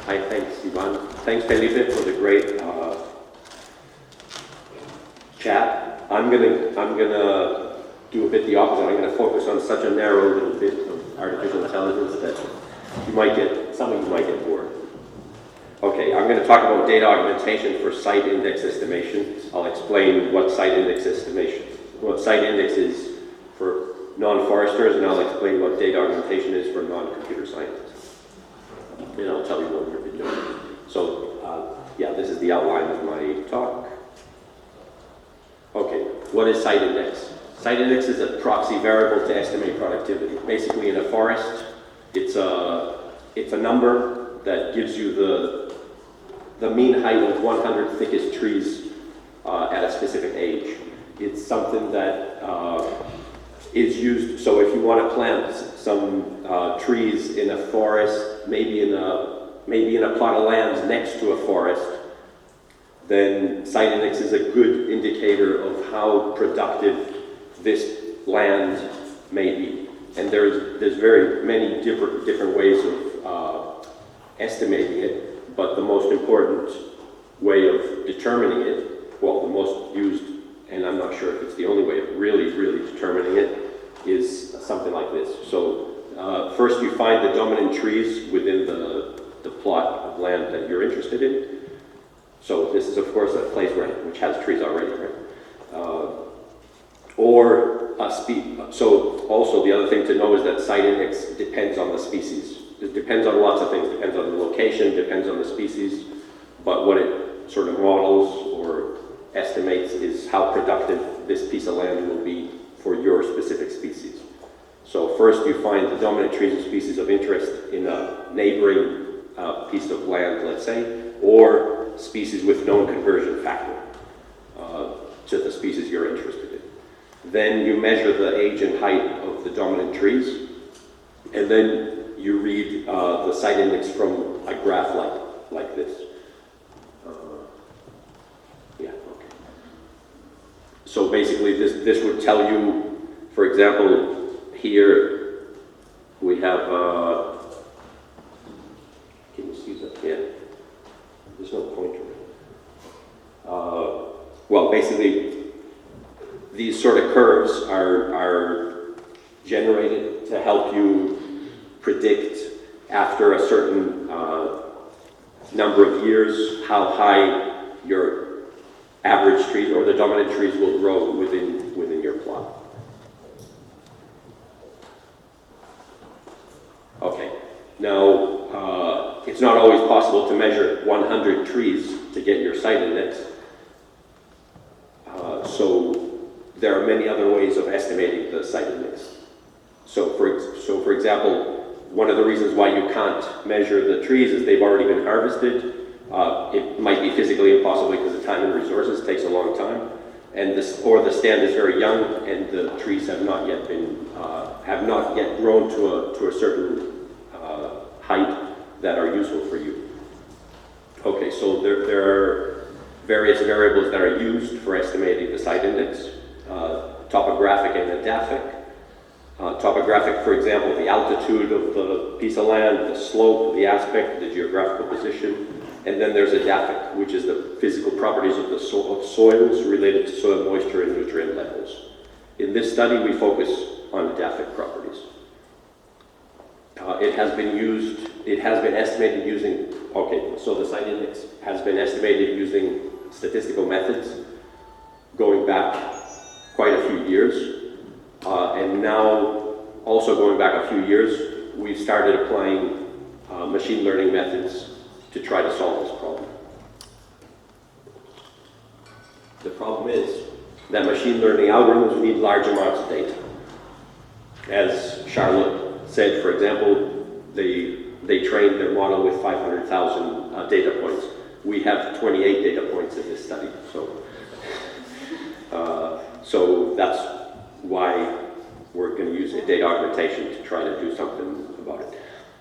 Hi, thanks, Ivan. Thanks, Felipe, for the great chat. I'm gonna do a bit the opposite. I'm gonna focus on such a narrow little bit of artificial intelligence that some of you might get bored. Okay, I'm going to talk about data augmentation for site index estimation. I'll explain what site index is for non-foresters, and I'll explain what data augmentation is for non-computer scientists. And I'll tell you what we've been doing. So, yeah, this is the outline of my talk. Okay, what is site index? Site index is a proxy variable to estimate productivity. Basically, in a forest, it's a number that gives you the mean height of 100 thickest trees at a specific age. It's something that is used, so if you want to plant some trees in a forest, maybe in a plot of land next to a forest, then site index is a good indicator of how productive this land may be. And there's very many different ways of estimating it, but the most important way of determining it, well, the most used, and I'm not sure if it's the only way of really determining it, is something like this. So first you find the dominant trees within the plot of land that you're interested in. So this is, of course, a place which has trees already, right? So also the other thing to know is that site index depends on the species. It depends on lots of things. It depends on the location, depends on the species, but what it sort of models or estimates is how productive this piece of land will be for your specific species. So first you find the dominant trees and species of interest in a neighboring piece of land, let's say, or species with known conversion factor to the species you're interested in. Then you measure the age and height of the dominant trees, and then you read the site index from a graph like this. Yeah, okay. So basically this would tell you, for example, here we have, can you see that? Yeah, there's no pointer. Well, basically, these sort of curves are generated to help you predict after a certain number of years how high your average trees or the dominant trees will grow within your plot. Okay, now it's not always possible to measure 100 trees to get your site index. So there are many other ways of estimating the site index. So for example, one of the reasons why you can't measure the trees is they've already been harvested. It might be physically impossible because the time and resources takes a long time, or the stand is very young and the trees have not yet grown to a certain height that are useful for you. Okay, so there are various variables that are used for estimating the site index, topographic and edaphic. Topographic, for example, the altitude of the piece of land, the slope, the aspect, the geographical position, and then there's edaphic, which is the physical properties of the soils related to soil moisture and nutrient levels. In this study, we focus on edaphic properties. It has been estimated using, so the site index has been estimated using statistical methods going back quite a few years. And now, also going back a few years, we've started applying machine learning methods to try to solve this problem. The problem is that machine learning algorithms need large amounts of data. As Charlotte said, for example, they trained their model with 500,000 data points. We have 28 data points in this study, so that's why we're going to use data augmentation to try to do something about it.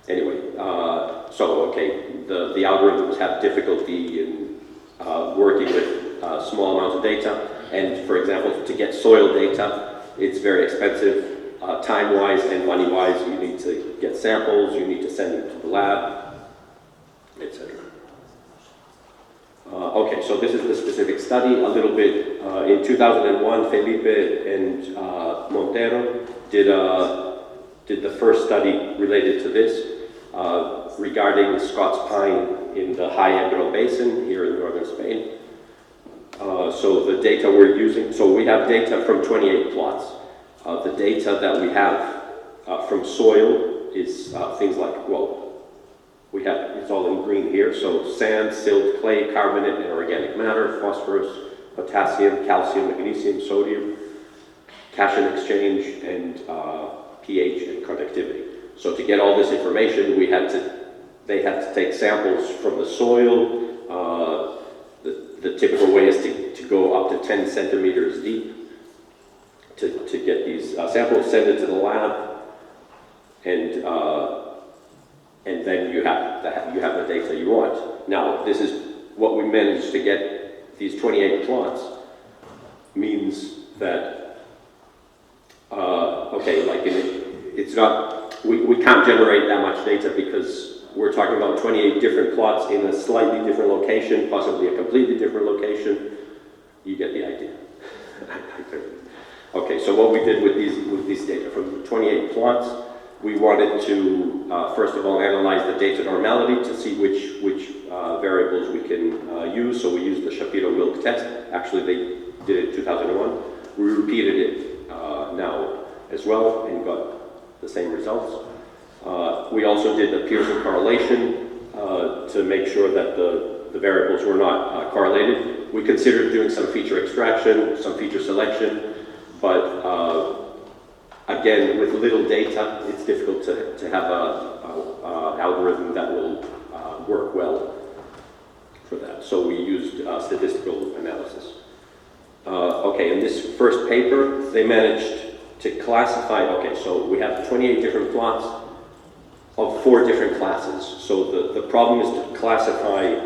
Anyway, the algorithms have difficulty in working with small amounts of data, and for example, to get soil data, it's very expensive. Time-wise and money-wise, you need to get samples, you need to send them to the lab. etc. Okay, so this is the specific study. A little bit, in 2001, Felipe and Montero did the first study related to this regarding Scots pine in the high Ebro Basin here in northern Spain. So the data we're using, so we have data from 28 plots. The data that we have from soil is things like, well, we have, it's all in green here, so sand, silt, clay, carbonate, and organic matter, phosphorus, potassium, calcium, magnesium, sodium, cation exchange, and pH and conductivity. So to get all this information, they had to take samples from the soil. The typical way is to go up to 10 centimeters deep to get these samples, send it to the lab, and then you have the data you want. Now, this is what we managed to get. These 28 plots means that, okay, like it's not, we can't generate that much data because we're talking about 28 different plots in a slightly different location, possibly a completely different location. You get the idea. Okay, so what we did with these data from 28 plots, we wanted to, first of all, analyze the data normality to see which variables we can use. So we used the Shapiro-Wilk test. Actually, they did it in 2001. We repeated it now as well and got the same results. We also did the Pearson correlation to make sure that the variables were not correlated. We considered doing some feature extraction, some feature selection, but again, with little data, it's difficult to have an algorithm that will work well for that. So we used statistical analysis. Okay, in this first paper, they managed to classify, okay, so we have 28 different plots of 4 different classes. So the problem is to classify,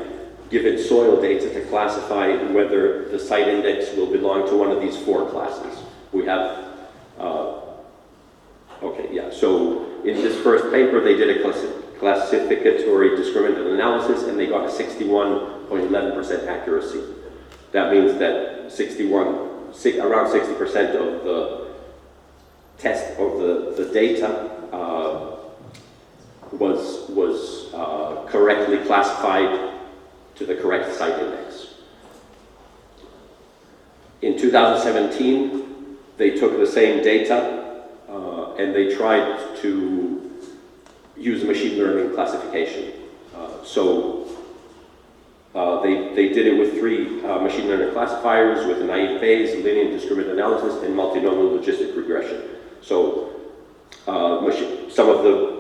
given soil data, to classify whether the site index will belong to one of these 4 classes. We have, okay, yeah, so in this first paper, they did a classificatory discriminant analysis, and they got a 61.11% accuracy. That means that around 60% of the test of the data was correctly classified to the correct site index. In 2017, they took the same data and they tried to use machine learning classification. They did it with 3 machine learning classifiers with a naive Bayes, linear discriminant analysis, and multinomial logistic regression. So some of the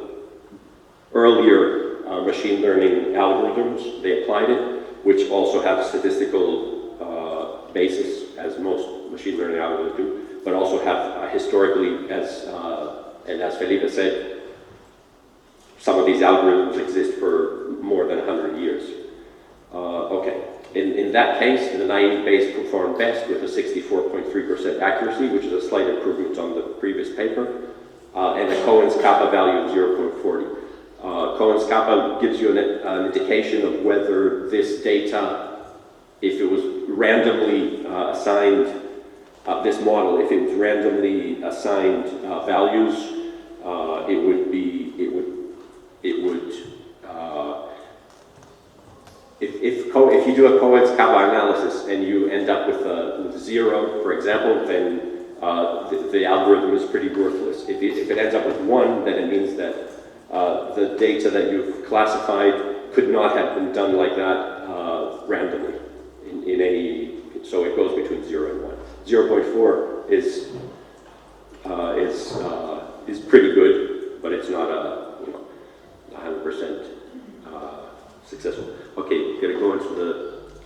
earlier machine learning algorithms, they applied it, which also have statistical basis, as most machine learning algorithms do, but also have historically, and as Felipe said, some of these algorithms exist for more than 100 years. Okay, in that case, the naive Bayes performed best with a 64.3% accuracy, which is a slight improvement on the previous paper, and a Cohen's kappa value of 0.40. Cohen's kappa gives you an indication of whether this data, if it was randomly assigned, this model, if it was randomly assigned values, if you do a Cohen's kappa analysis and you end up with 0, for example, then the algorithm is pretty worthless. If it ends up with 1, then it means that the data that you've classified could not have been done like that randomly in any, so it goes between 0 and 1. 0.4 is pretty good, but it's not 100% successful. Okay, we're going to go into the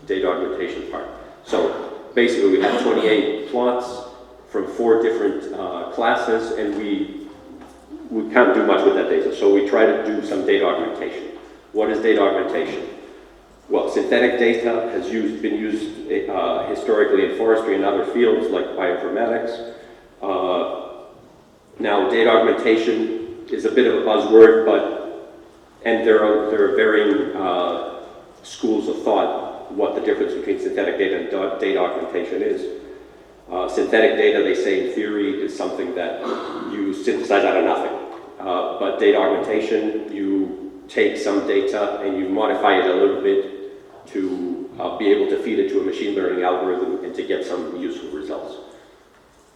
data augmentation part. So basically we have 28 plots from 4 different classes, and we can't do much with that data, so we try to do some data augmentation. What is data augmentation? Well, synthetic data has been used historically in forestry and other fields like bioinformatics. Now, data augmentation is a bit of a buzzword, but And there are varying schools of thought what the difference between synthetic data and data augmentation is. Synthetic data, they say in theory, is something that you synthesize out of nothing. But data augmentation, you take some data and you modify it a little bit to be able to feed it to a machine learning algorithm and to get some useful results.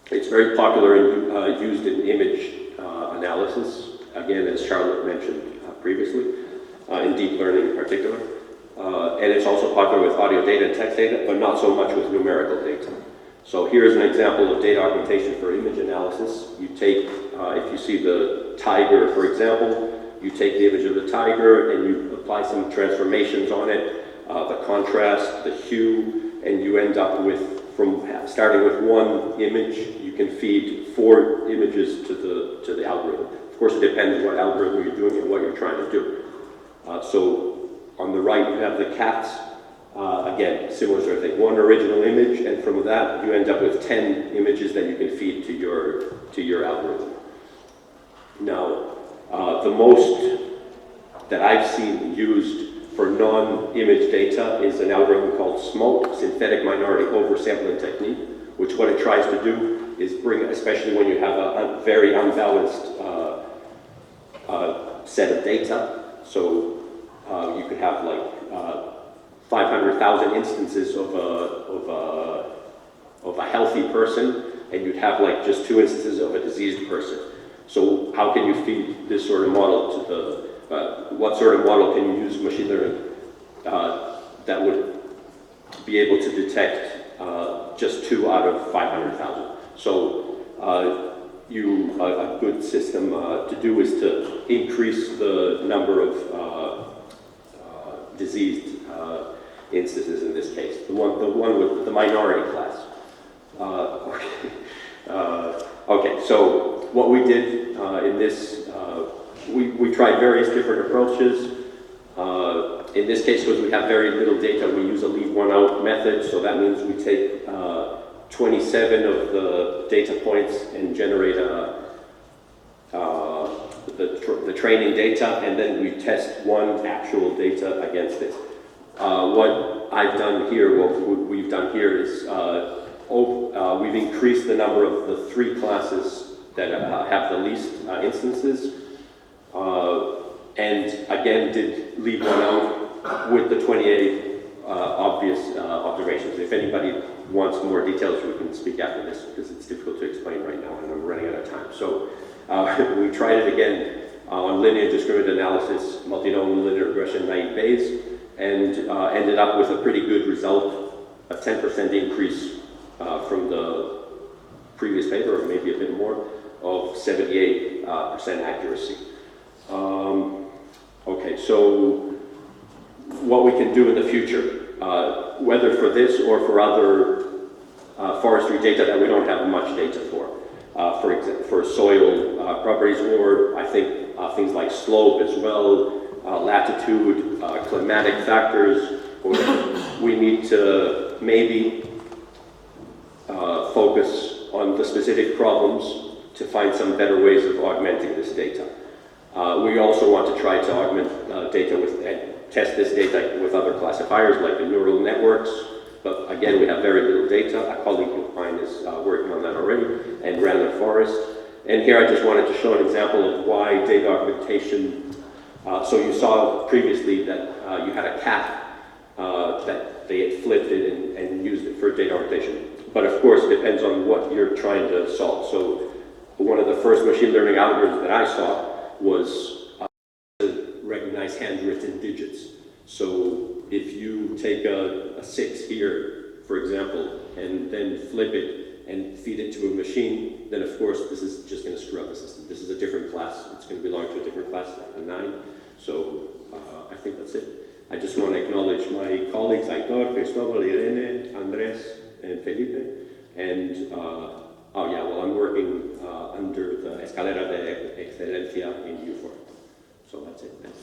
It's very popular and used in image analysis, again, as Charlotte mentioned previously, in deep learning in particular. And it's also popular with audio data and text data, but not so much with numerical data. So here's an example of data augmentation for image analysis. You take, if you see the tiger, for example, you take the image of the tiger and you apply some transformations on it, the contrast, the hue, and you end up with, starting with one image, you can feed 4 images to the algorithm. Of course, it depends what algorithm you're doing and what you're trying to do. So on the right, you have the cats. Again, similar sort of thing. One original image, and from that, you end up with 10 images that you can feed to your algorithm. Now, the most that I've seen used for non-image data is an algorithm called SMOTE, Synthetic Minority Oversampling Technique, which what it tries to do is bring, especially when you have a very unbalanced set of data, so you could have like 500,000 instances of a healthy person, and you'd have like just 2 instances of a diseased person. So how can you feed this sort of model to the, what sort of model can you use machine learning that would be able to detect just 2 out of 500,000? So a good system to do is to increase the number of diseased instances in this case. The one with the minority class. Okay, so what we did in this, we tried various different approaches. In this case, because we have very little data, we use a leave one out method. So that means we take 27 of the data points and generate the training data, and then we test one actual data against it. What I've done here, what we've done here is we've increased the number of the 3 classes that have the least instances, and again did leave one out with the 28 obvious observations. If anybody wants more details, we can speak after this because it's difficult to explain right now and I'm running out of time. So we tried it again on linear discriminant analysis, multinomial linear regression, naive Bayes, and ended up with a pretty good result, a 10% increase from the previous paper, or maybe a bit more, of 78% accuracy. Okay, so what we can do in the future, whether for this or for other forestry data that we don't have much data for example, for soil properties, or I think things like slope as well, latitude, climatic factors, we need to maybe focus on the specific problems to find some better ways of augmenting this data. We also want to try to augment data with, and test this data with other classifiers like the neural networks, but again, we have very little data. A colleague of mine is working on that already, and random forest. And here I just wanted to show an example of why data augmentation. So you saw previously that you had a cat that they had flipped it and used it for data augmentation. But of course, it depends on what you're trying to solve. So one of the first machine learning algorithms that I saw was to recognize handwritten digits. So if you take a 6 here, for example, and then flip it and feed it to a machine, then of course this is just going to screw up the system. This is a different class. It's going to belong to a different class, like a 9. So I think that's it. I just want to acknowledge my colleagues, Aitor, Cristóbal, Irene, Andrés, and Felipe. And oh yeah, well, I'm working under the Escalera de Excelencia in iuFOR. So that's it. Thanks.